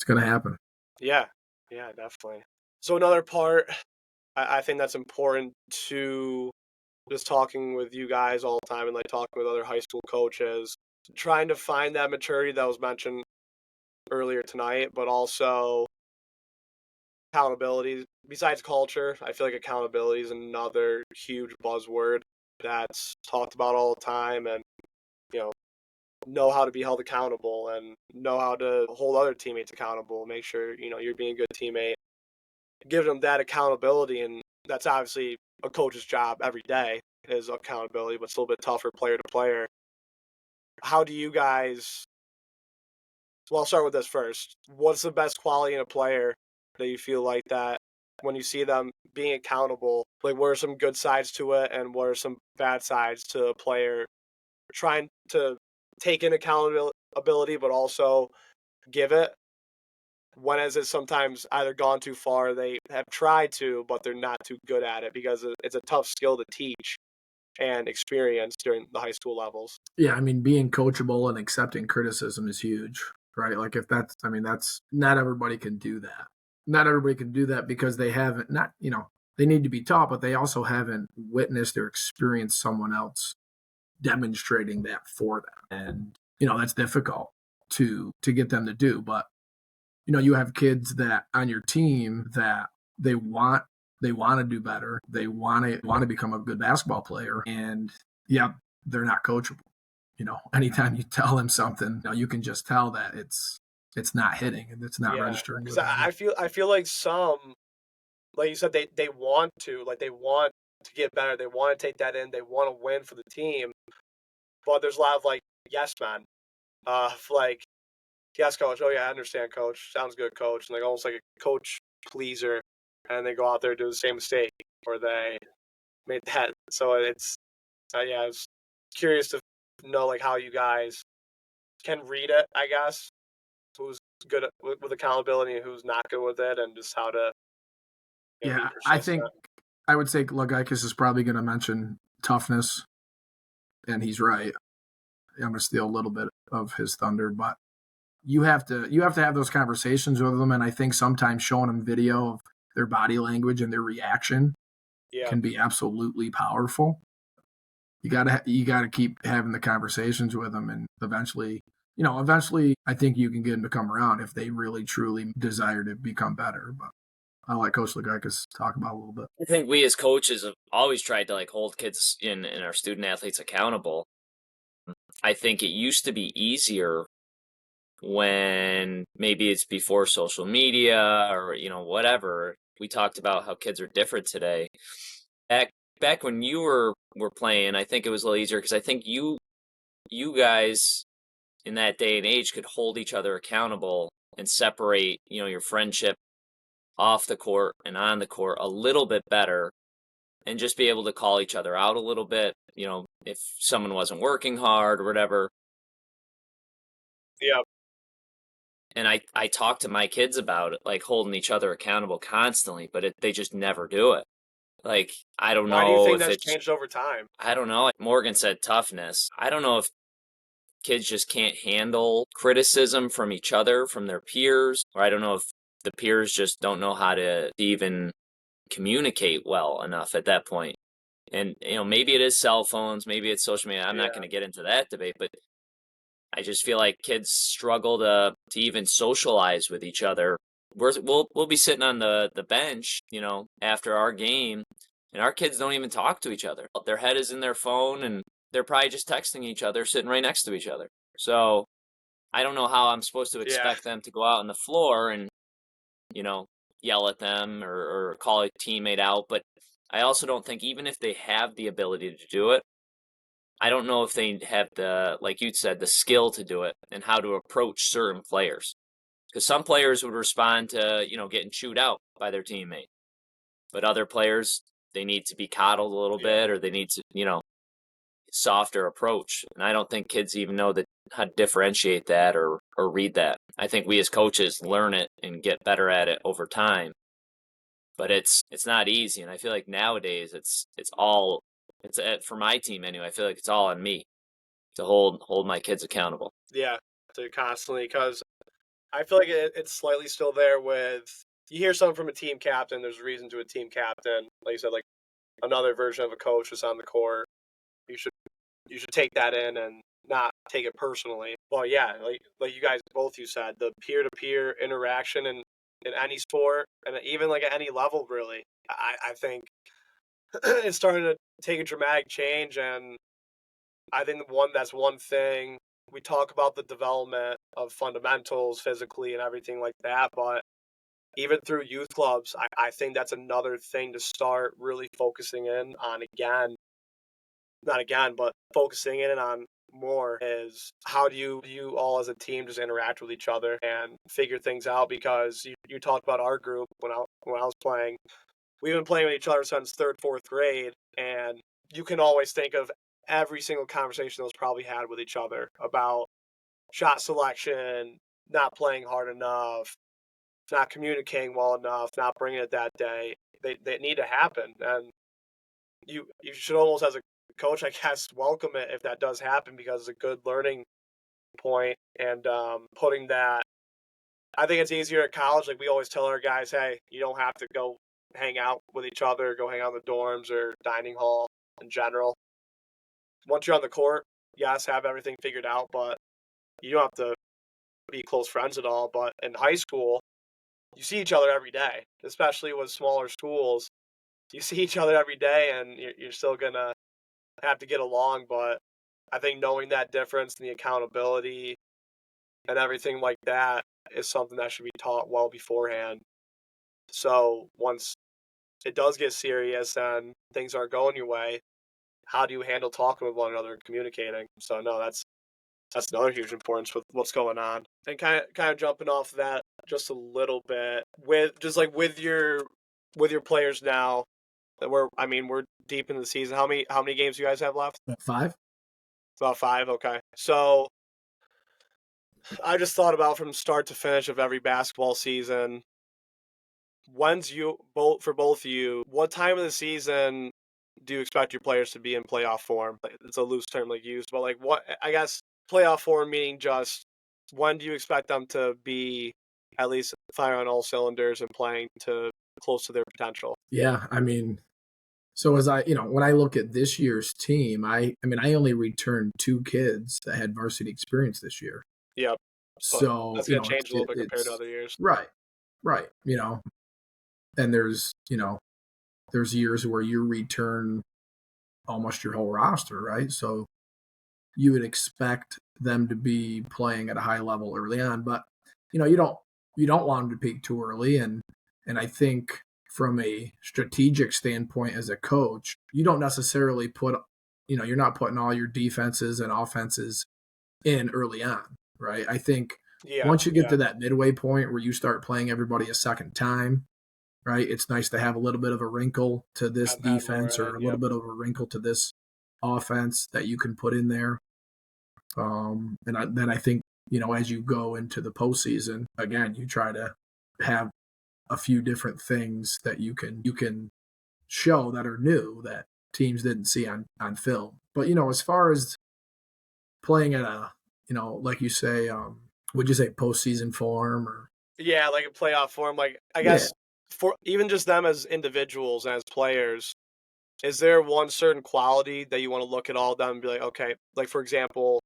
going to happen. Yeah, yeah, definitely. So another part I think that's important to just talking with you guys all the time and like talking with other high school coaches, trying to find that maturity that was mentioned earlier tonight, but also accountability. Besides culture, I feel like accountability is another huge buzzword that's talked about all the time, and you know how to be held accountable and know how to hold other teammates accountable. Make sure you're being a good teammate. Give them that accountability, and that's obviously a coach's job every day is accountability, but it's a little bit tougher player to player. How do you guys? Well, I'll start with this first. What's the best quality in a player that you feel like that when you see them being accountable? Like, what are some good sides to it, and what are some bad sides to a player trying to take in accountability, but also give it? When has it sometimes either gone too far, they have tried to, but they're not too good at it because it's a tough skill to teach and experience during the high school levels? Yeah, I mean, being coachable and accepting criticism is huge, right? Like if that's, I mean, that's not everybody can do that. Not everybody can do that because they haven't, not, they need to be taught, but they also haven't witnessed or experienced someone else demonstrating that for them. And, that's difficult to get them to do. But, you have kids that on your team that they want to do better. They want to become a good basketball player. And yeah, they're not coachable. Anytime you tell them something, you can just tell that it's not hitting and it's not Yeah, registering with because them. I feel like some, like you said, they want to, like they want to get better. They want to take that in. They want to win for the team. But there's a lot of like yes men, like yes coach. Oh yeah, I understand coach. Sounds good coach. And like almost like a coach pleaser, and they go out there and do the same mistake, or they made that. So it's yeah, I was curious to know like how you guys can read it. I guess who's good with accountability and who's not good with it, and just how to be Yeah, I persistent. think I would say Ligeikis is probably going to mention toughness, and he's right. I'm going to steal a little bit of his thunder, but you have to have those conversations with them, and I think sometimes showing them video of their body language and their reaction Yeah, can be absolutely powerful. You gotta keep having the conversations with them, and eventually, I think you can get them to come around if they really truly desire to become better. But I'll let Coach Ligeikis talk about a little bit. I think we as coaches have always tried to like hold kids and our student athletes accountable. I think it used to be easier when maybe it's before social media or whatever. We talked about how kids are different today. Back when you were playing, I think it was a little easier because I think you guys in that day and age could hold each other accountable and separate your friendship off the court and on the court a little bit better, and just be able to call each other out a little bit, if someone wasn't working hard or whatever. yeah. And I talk to my kids about it, like holding each other accountable constantly, but they just never do it. Like, I don't Why do you know think if that's it's, changed over time? I don't know. Morgan said toughness. I don't know if kids just can't handle criticism from each other, from their peers, or I don't know if the peers just don't know how to even communicate well enough at that point. And, maybe it is cell phones, maybe it's social media. I'm not Yeah, going to get into that debate, but I just feel like kids struggle to even socialize with each other. We'll be sitting on the bench, after our game, and our kids don't even talk to each other. Their head is in their phone, and they're probably just texting each other, sitting right next to each other. So I don't know how I'm supposed to yeah, expect them to go out on the floor and you know yell at them or call a teammate out. But I also don't think even if they have the ability to do it, I don't know if they have like you said, the skill to do it and how to approach certain players. Because some players would respond to, getting chewed out by their teammate. But other players, they need to be coddled a little yeah, bit or they need to, softer approach. And I don't think kids even know how to differentiate that or read that. I think we as coaches learn it and get better at it over time. But it's not easy. And I feel like nowadays it's all, for my team anyway, I feel like it's all on me to hold my kids accountable. Yeah, to constantly, because I feel like it's slightly still there with, you hear something from a team captain, there's a reason to a team captain. Like you said, like another version of a coach is on the court. You should take that in and not take it personally. Well, yeah, like you guys both you said, the peer to peer interaction in any sport and even like at any level really. I think it's starting to take a dramatic change, and I think that's one thing. We talk about the development of fundamentals physically and everything like that, but even through youth clubs, I think that's another thing to start really focusing in on again. Not again, but focusing in on more is, how do you all as a team just interact with each other and figure things out? Because you talked about our group when I was playing. We've been playing with each other since third, fourth grade, and you can always think of every single conversation that was probably had with each other about shot selection, not playing hard enough, not communicating well enough, not bringing it that day. They need to happen, and you should almost, as a coach, I guess, welcome it if that does happen, because it's a good learning point. And putting that, I think it's easier at college. Like we always tell our guys, hey, you don't have to go hang out with each other, go hang out in the dorms or dining hall in general. Once you're on the court, yes, have everything figured out, but you don't have to be close friends at all. But in high school, you see each other every day, especially with smaller schools. You see each other every day, and you're still gonna have to get along. But I think knowing that difference and the accountability and everything like that is something that should be taught well beforehand. So once it does get serious and things aren't going your way, how do you handle talking with one another and communicating? So no, that's another huge importance with what's going on. And kind of jumping off that just a little bit, with just like with your players now, that we're deep in the season. How many games do you guys have left? 5. About 5. Okay, so I just thought about, from start to finish of every basketball season, when's you both for both of you, what time of the season do you expect your players to be in playoff form? Like, it's a loose term like used, but like, what, I guess playoff form meaning just when do you expect them to be at least firing on all cylinders and playing to close to their potential? Yeah, I mean, so as when I look at this year's team, I only returned 2 kids that had varsity experience this year. Yep. But So, that's gonna change a little bit compared to it's other years. right, right, and there's years where you return almost your whole roster, right? So you would expect them to be playing at a high level early on, but you don't want them to peak too early, and I think from a strategic standpoint as a coach, you don't necessarily you're not putting all your defenses and offenses in early on, right? I think Yeah, once you get yeah, to that midway point where you start playing everybody a second time, right? It's nice to have a little bit of a wrinkle to this add more defense or a in. little Yep. bit of a wrinkle to this offense that you can put in there. Then I think, as you go into the postseason, again, you try to have a few different things that you can show that are new that teams didn't see on film. But as far as playing at a, like you say, would you say postseason form or Yeah, like a playoff form. Like, I yeah, guess for even just them as individuals and as players, is there one certain quality that you want to look at all of them and be like, okay, like for example,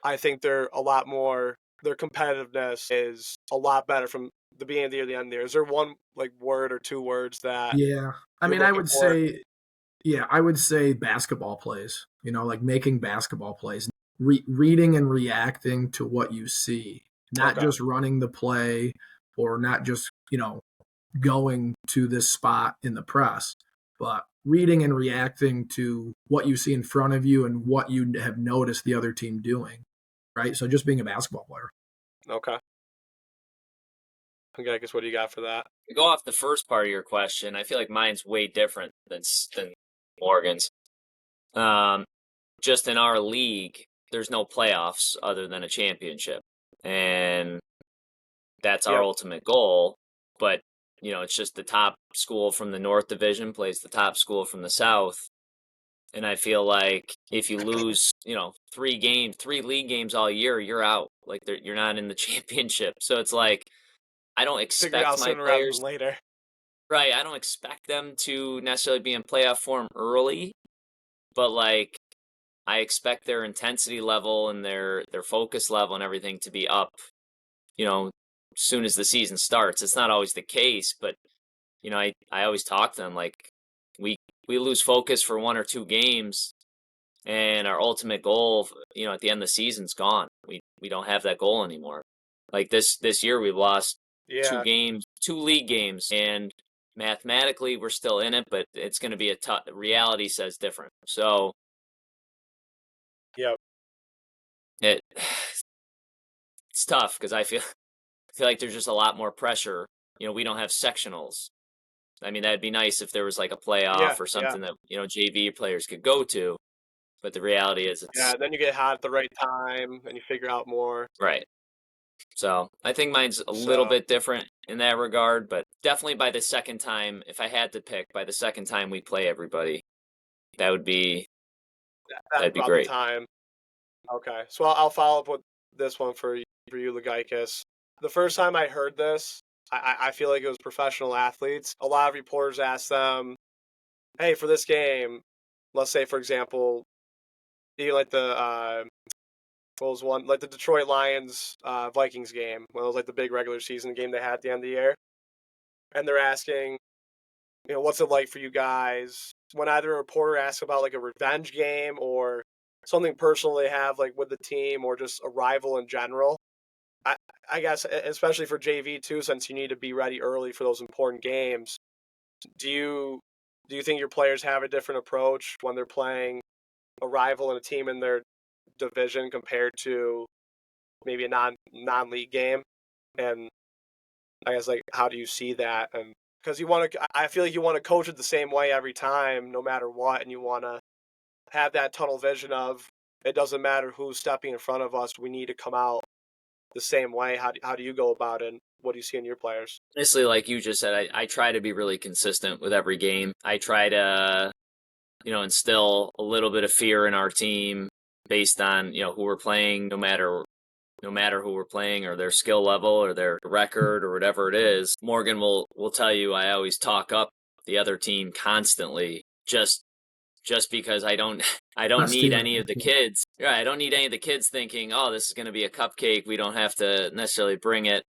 I think their competitiveness is a lot better from the beginning of the year to the end of the year. Is there one like word or 2 words that yeah. I you're mean, I looking would for? say, yeah, I would say basketball plays. Like making basketball plays, reading and reacting to what you see, not Okay. just running the play or not just going to this spot in the press, but reading and reacting to what you see in front of you and what you have noticed the other team doing. Right. So just being a basketball player. Okay. Okay, I guess what do you got for that? To go off the first part of your question, I feel like mine's way different than Morgan's. Um, just in our league, there's no playoffs other than a championship, and that's our Yep. ultimate goal. But it's just the top school from the North Division plays the top school from the South, And I feel like if you lose, 3 league games all year, you're out. Like you're not in the championship. So it's like I don't Figure it expect out my sooner rather players, than later. right? I don't expect them to necessarily be in playoff form early, but like I expect their intensity level and their focus level and everything to be up, you know, soon as the season starts. It's not always the case, but I always talk to them like we we lose focus for 1 or 2 games, and our ultimate goal, at the end of the season's gone. We don't have that goal anymore. Like this year, we've lost Yeah. 2 league games, and mathematically we're still in it, but it's going to be a tough. Reality says different. So Yep. it it's tough because I feel like there's just a lot more pressure. We don't have sectionals. I mean, that'd be nice if there was like a Yeah. playoff or Yeah. something that JV players could go to. But the reality is, Yeah. it's Then you get hot at the right time and you figure out more. right. So I think mine's a little So bit different in that regard, but definitely by the second time, if I had to pick, by the second time we play everybody, that would be that's that'd be about the great. time. Okay. So I'll follow up with this one for you, Ligeikis. The first time I heard this, I feel like it was professional athletes. A lot of reporters asked them, "Hey, for this game, let's say for example, you like the what was one like the Detroit Lions Vikings game, when it was like the big regular season game they had at the end of the year, and they're asking, what's it like for you guys when either a reporter asks about like a revenge game or something personal they have like with the team or just a rival in general. I, I guess especially for JV too, since you need to be ready early for those important games. Do you do you think your players have a different approach when they're playing a rival and a team in their division compared to maybe a non league game? And I guess like how do you see that? And because I feel like you want to coach it the same way every time, no matter what, and you want to have that tunnel vision of it doesn't matter who's stepping in front of us, we need to come out the same way. How do you go about it? And what do you see in your players? Honestly, like you just said, I try to be really consistent with every game. I try to, instill a little bit of fear in our team based on, who we're playing, no matter who we're playing or their skill level or their record or whatever it is. Morgan will tell you I always talk up the other team constantly, just because I don't Best need team in any the of the NFL. kids. Yeah, I don't need any of the kids thinking, "Oh, this is going to be a cupcake. We don't have to necessarily bring it."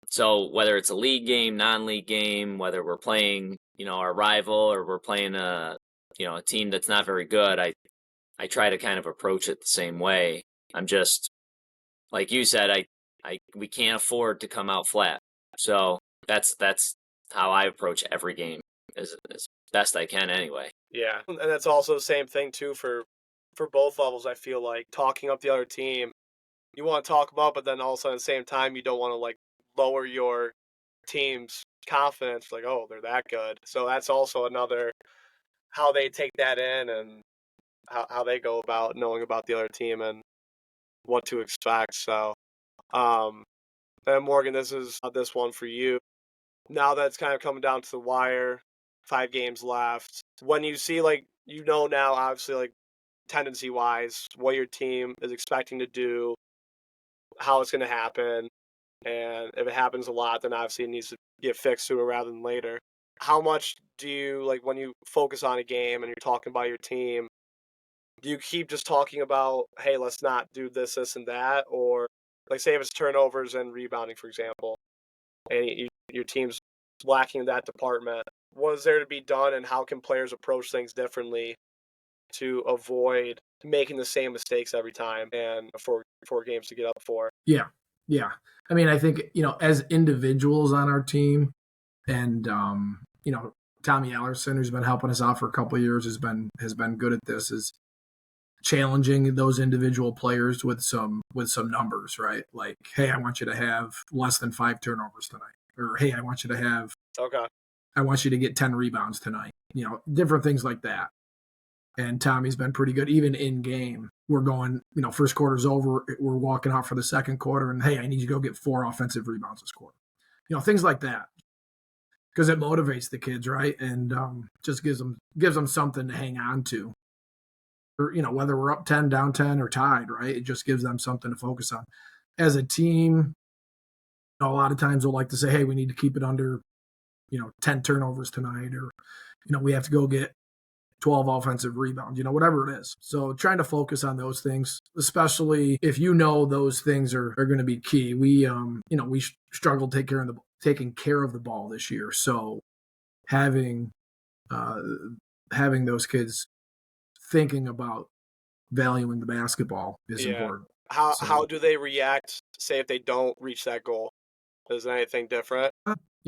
So whether it's a league game, non-league game, whether we're playing, our rival or we're playing a team that's not very good, I try to kind of approach it the same way. I'm just like you said, we can't afford to come out flat. So that's how I approach every game as best I can anyway. Yeah, and that's also the same thing too for both levels. I feel like talking up the other team, you want to talk them up, but then also at the same time, you don't want to like lower your team's confidence. Like, oh, they're that good. So that's also another how they take that in and how they go about knowing about the other team and what to expect. So, um, and Morgan, this is this one for you. Now that it's kind of coming down to the wire, 5 games left. When you see like now, obviously like tendency wise, what your team is expecting to do, how it's going to happen, and if it happens a lot, then obviously it needs to get fixed sooner rather than later. How much do you like when you focus on a game and you're talking about your team? Do you keep just talking about, hey, let's not do this, this, and that, or like say if it's turnovers and rebounding, for example, and your team's lacking in that department? What is there to be done, and how can players approach things differently to avoid making the same mistakes every time and four games to get up for? Yeah, yeah. I mean, I think as individuals on our team, and Tommy Ellerson, who's been helping us out for a couple of years, has been good at this. Is challenging those individual players with some numbers, right? Like, hey, I want you to have less than 5 turnovers tonight, or hey, Okay. I want you to get 10 rebounds tonight. Different things like that. And Tommy's been pretty good, even in game. We're going, first quarter's over, we're walking out for the second quarter, and hey, I need you to go get 4 offensive rebounds this quarter. Things like that, because it motivates the kids, right? And just gives them something to hang on to. or, whether we're up 10, down 10, or tied, right? It just gives them something to focus on. As a team, a lot of times we'll like to say, hey, we need to keep it under, 10 turnovers tonight, or, we have to go get 12 offensive rebounds, whatever it is. So trying to focus on those things, especially if those things are going to be key. We struggled taking care of the ball this year. So having those kids thinking about valuing the basketball is important. How do they react, say, if they don't reach that goal? Is there anything different?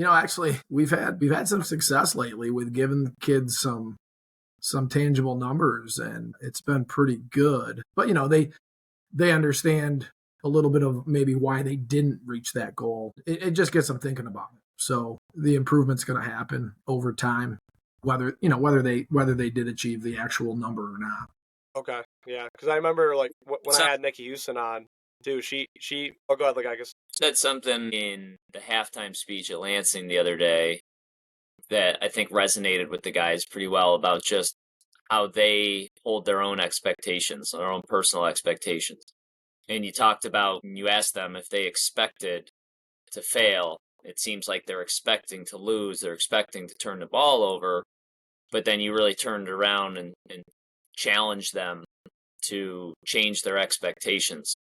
Actually, we've had some success lately with giving the kids some tangible numbers, and it's been pretty good. But they understand a little bit of maybe why they didn't reach that goal. It just gets them thinking about it. So the improvement's going to happen over time, whether they did achieve the actual number or not. Okay, yeah, because I remember like when I had Nikki Houston on, too. She oh, go ahead, Ligeikis. Said something in the halftime speech at Lansing the other day that I think resonated with the guys pretty well about just how they hold their own expectations, their own personal expectations. And you asked them if they expected to fail. It seems like they're expecting to lose. They're expecting to turn the ball over. But then you really turned around and challenged them to change their expectations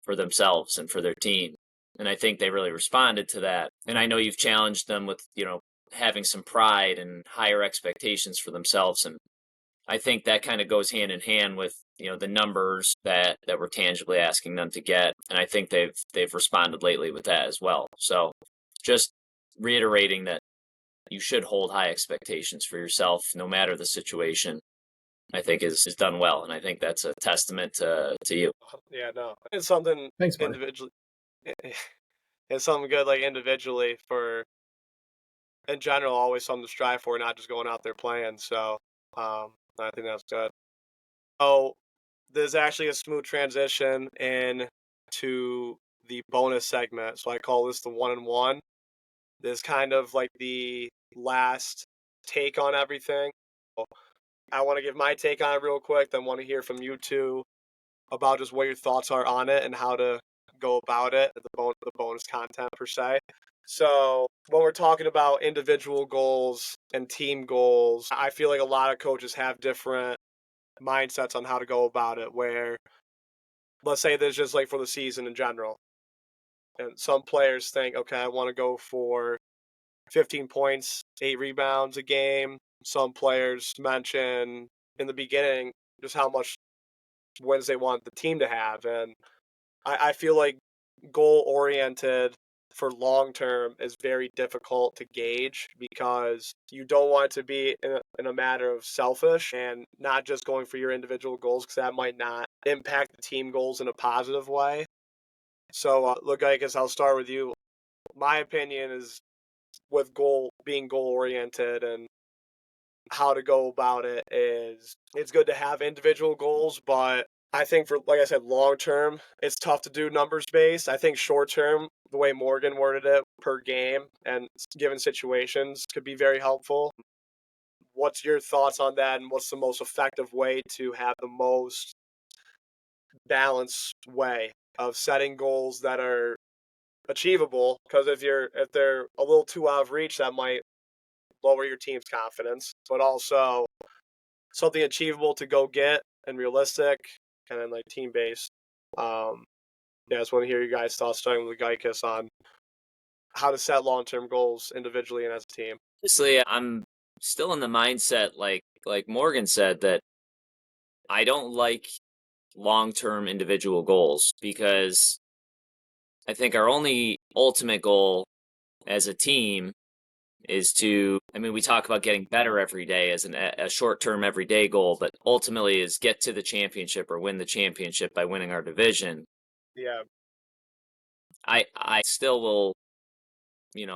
for themselves and for their team. And I think they really responded to that. And I know you've challenged them with, having some pride and higher expectations for themselves. And I think that kind of goes hand in hand with, the numbers that we're tangibly asking them to get. And I think they've responded lately with that as well. So just reiterating that you should hold high expectations for yourself, no matter the situation, I think is done well. And I think that's a testament to you. Yeah, no, it's something. Thanks, buddy. Individually. It's something good, like individually, for in general, always something to strive for, not just going out there playing. So I think that's good. Oh, there's actually a smooth transition in to the bonus segment. So I call this the 1-and-1. This kind of like the last take on everything. So I want to give my take on it real quick, then want to hear from you two about just what your thoughts are on it and how to go about it, the bonus content per se. So when we're talking about individual goals and team goals, I feel like a lot of coaches have different mindsets on how to go about it, where let's say there's just like for the season in general. And some players think, okay, I want to go for 15 points, 8 rebounds a game. Some players mention in the beginning just how much wins they want the team to have. And I feel like goal oriented for long term is very difficult to gauge because you don't want to be in a matter of selfish and not just going for your individual goals, because that might not impact the team goals in a positive way. So, look, I guess I'll start with you. My opinion is with being goal oriented and how to go about it is it's good to have individual goals, but I think for, like I said, long term, it's tough to do numbers based. I think short term, the way Morgan worded it per game and given situations could be very helpful. What's your thoughts on that, and what's the most effective way to have the most balanced way of setting goals that are achievable? Because if they're a little too out of reach, that might lower your team's confidence, but also something achievable to go get and realistic, and then like team based. Yeah, I just want to hear you guys' thoughts, starting with Ligeikis, on how to set long term goals individually and as a team. Honestly, I'm still in the mindset, like Morgan said, that I don't like long-term individual goals, because I think our only ultimate goal as a team is we talk about getting better every day as a short-term everyday goal, but ultimately is get to the championship or win the championship by winning our division. Yeah. I still will,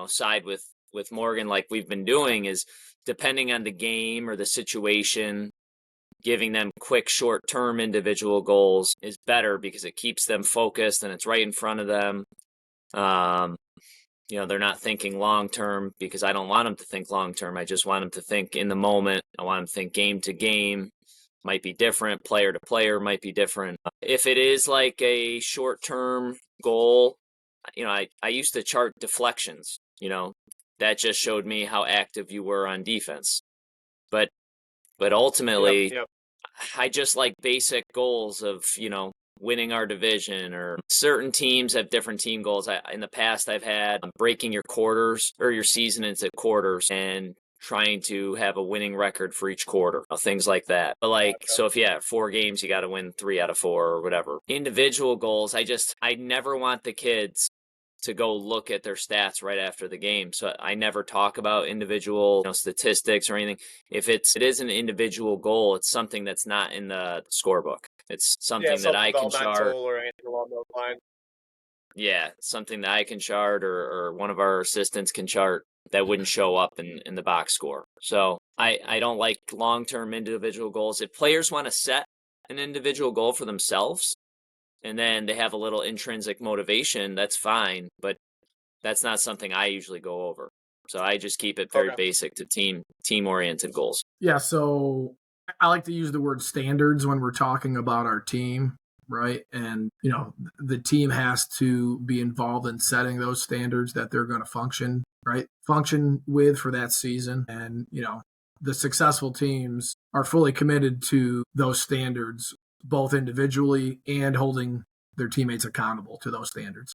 side with Morgan, like we've been doing, is depending on the game or the situation, giving them quick short-term individual goals is better because it keeps them focused and it's right in front of them. They're not thinking long-term, because I don't want them to think long-term. I just want them to think in the moment. I want them to think game to game, might be different. Player to player might be different. If it is like a short-term goal, I used to chart deflections. That just showed me how active you were on defense. But Yep, ultimately, yep. I just like basic goals of, winning our division, or certain teams have different team goals. In the past, I've had breaking your quarters or your season into quarters and trying to have a winning record for each quarter, things like that. But so if you have 4 games, you got to win 3 out of 4 or whatever. Individual goals, I never want the kids to go look at their stats right after the game. So I never talk about individual statistics or anything. If it is an individual goal, it's something that's not in the scorebook. It's Yeah, something that something I can developmental chart. or anything along those lines. Yeah, something that I can chart, or one of our assistants can chart that wouldn't show up in the box score. So I don't like long-term individual goals. If players want to set an individual goal for themselves, and then they have a little intrinsic motivation, that's fine, but that's not something I usually go over. So I just keep it very Okay. basic to team-oriented goals. Yeah, so I like to use the word standards when we're talking about our team, right? And, the team has to be involved in setting those standards that they're going to function with for that season. And, the successful teams are fully committed to those standards, both individually and holding their teammates accountable to those standards.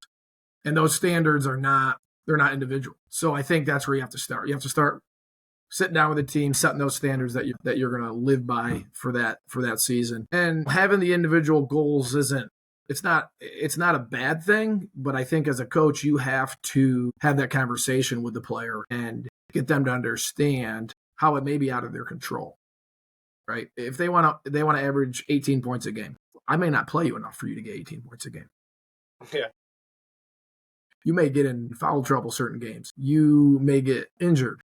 And those standards they're not individual. So I think that's where you have to start. You have to start sitting down with the team, setting those standards that you're going to live by for that season. And having the individual goals it's not a bad thing, but I think as a coach you have to have that conversation with the player and get them to understand how it may be out of their control. Right? If they want to average 18 points a game, I may not play you enough for you to get 18 points a game. Yeah. You may get in foul trouble certain games. You may get injured.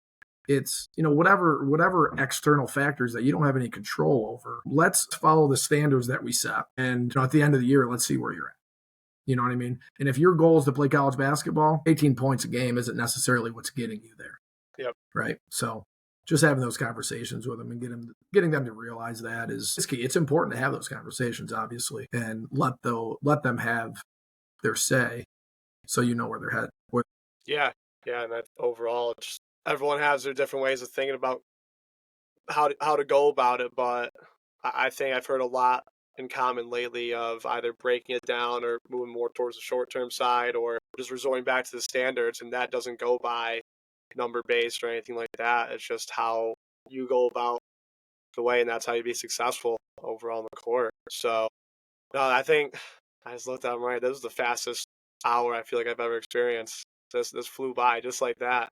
It's, whatever external factors that you don't have any control over. Let's follow the standards that we set. And at the end of the year, let's see where you're at. You know what I mean? And if your goal is to play college basketball, 18 points a game isn't necessarily what's getting you there. Yep. Right? So just having those conversations with them and getting them to realize that is key. It's important to have those conversations, obviously, and let them have their say, so you know where they're headed. Yeah, and that overall, just everyone has their different ways of thinking about how to go about it. But I think I've heard a lot in common lately of either breaking it down or moving more towards the short-term side, or just resorting back to the standards, and that doesn't go by number based or anything like that. It's just how you go about the way, and that's how you be successful overall on the court. So, no, I think I just looked at them right. This is the fastest hour I feel like I've ever experienced. This flew by just like that.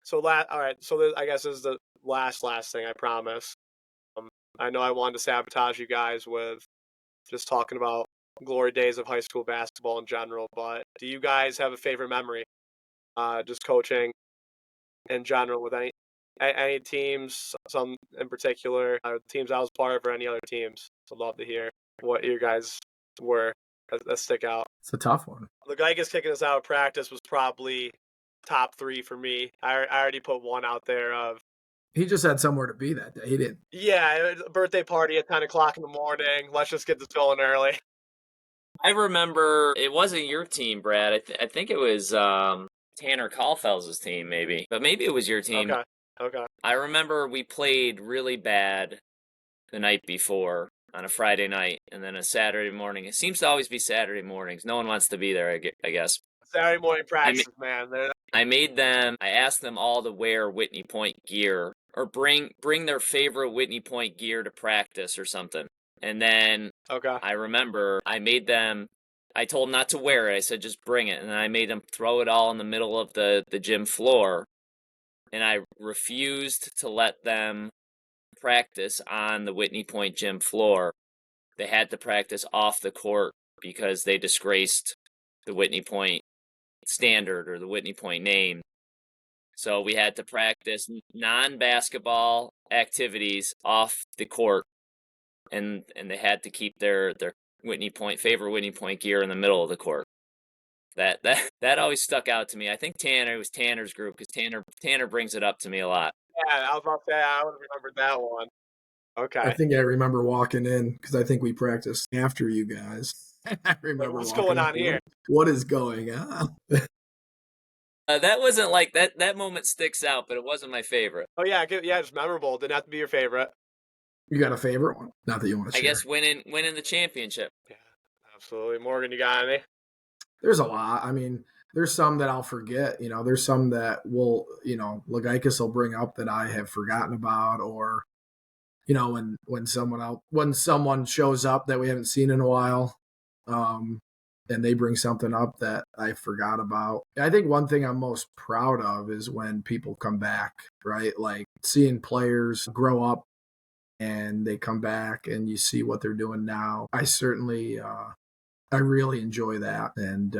So all right. So I guess this is the last thing. I promise. I know I wanted to sabotage you guys with just talking about glory days of high school basketball in general, but do you guys have a favorite memory? Just coaching in general with any teams, some in particular, teams I was part of, or any other teams. I'd love to hear what you guys were that stick out. It's a tough one. Ligeikis kicking us out of practice was probably top 3 for me. I already put one out there of. He just had somewhere to be that day. He didn't. Yeah, a birthday party at 10 o'clock in the morning. Let's just get this going early. I remember it wasn't your team, Brad. I think it was Tanner Caulfield's team, maybe. But maybe it was your team. Okay. I remember we played really bad the night before on a Friday night, and then a Saturday morning. It seems to always be Saturday mornings. No one wants to be there, I guess. Saturday morning practices, man. I asked them all to wear Whitney Point gear, or bring their favorite Whitney Point gear to practice or something. And then Okay. I remember I told them not to wear it. I said, just bring it. And then I made them throw it all in the middle of the gym floor. And I refused to let them practice on the Whitney Point gym floor. They had to practice off the court because they disgraced the Whitney Point standard or the Whitney Point name. So we had to practice non-basketball activities off the court, and they had to keep their favorite Whitney Point gear in the middle of the court. That always stuck out to me. I think it was Tanner's group, because Tanner brings it up to me a lot. Yeah, I was about to say I would have remembered that one. Okay. I think I remember walking in because I think we practiced after you guys. I remember what's walking going in, on here? What is going on? That wasn't like that. That moment sticks out, but it wasn't my favorite. Oh yeah, it's memorable. Didn't have to be your favorite. You got a favorite one? Not that you want to I share. guess winning the championship. Yeah, absolutely. Morgan, you got any? There's a lot. I mean, there's some that I'll forget. There's some that will, Ligeikis will bring up that I have forgotten about, or when someone shows up that we haven't seen in a while, and they bring something up that I forgot about. I think one thing I'm most proud of is when people come back, right? Like seeing players grow up and they come back and you see what they're doing now. I certainly, I really enjoy that, and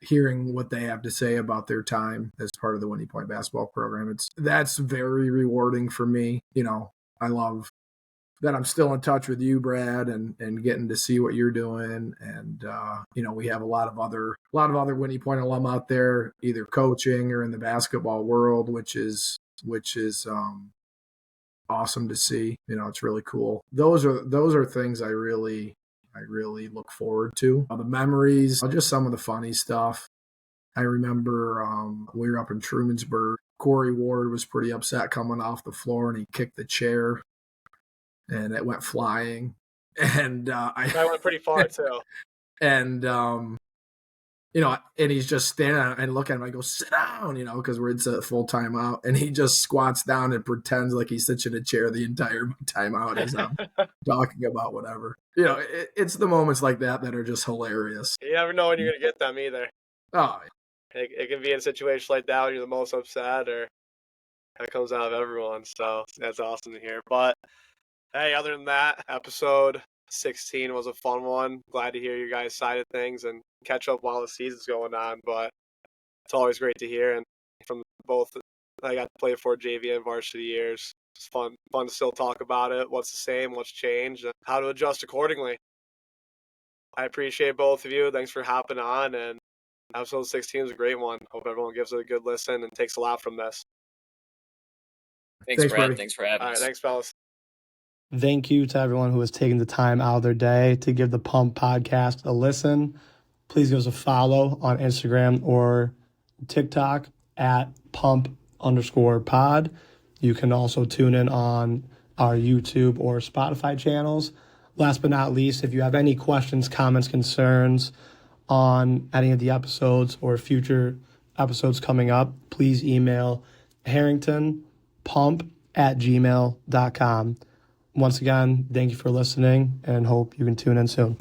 hearing what they have to say about their time as part of the Whitney Point basketball program. That's very rewarding for me. I love that I'm still in touch with you, Brad, and getting to see what you're doing. And we have a lot of other Whitney Point alum out there, either coaching or in the basketball world, which is awesome to see. It's really cool. Those are things I really look forward to. The memories, just some of the funny stuff. I remember we were up in Trumansburg. Corey Ward was pretty upset coming off the floor, and he kicked the chair, and it went flying. And I went pretty far too. And and he's just standing and looking at him. I go, sit down, because we're in a full timeout, and he just squats down and pretends like he's sitting in a chair the entire timeout as I'm talking about whatever. It's the moments like that are just hilarious. You never know when you're gonna get them either. Oh, it can be in a situation like that when you're the most upset, or that comes out of everyone. So that's awesome to hear. But hey, other than that, episode 16 was a fun one. Glad to hear your guys' side of things and catch up while the season's going on. But it's always great to hear. And from both, I got to play for JV and varsity years. It's fun to still talk about it. What's the same? What's changed? And how to adjust accordingly. I appreciate both of you. Thanks for hopping on. And episode 16 is a great one. Hope everyone gives it a good listen and takes a lot from this. Thanks, Brad. buddy. Thanks for having us. All right, thanks, fellas. Thank you to everyone who has taken the time out of their day to give the Pump podcast a listen. Please give us a follow on Instagram or TikTok at pump_pod. You can also tune in on our YouTube or Spotify channels. Last but not least, if you have any questions, comments, concerns on any of the episodes or future episodes coming up, please email harringtonpump@gmail.com. Once again, thank you for listening and hope you can tune in soon.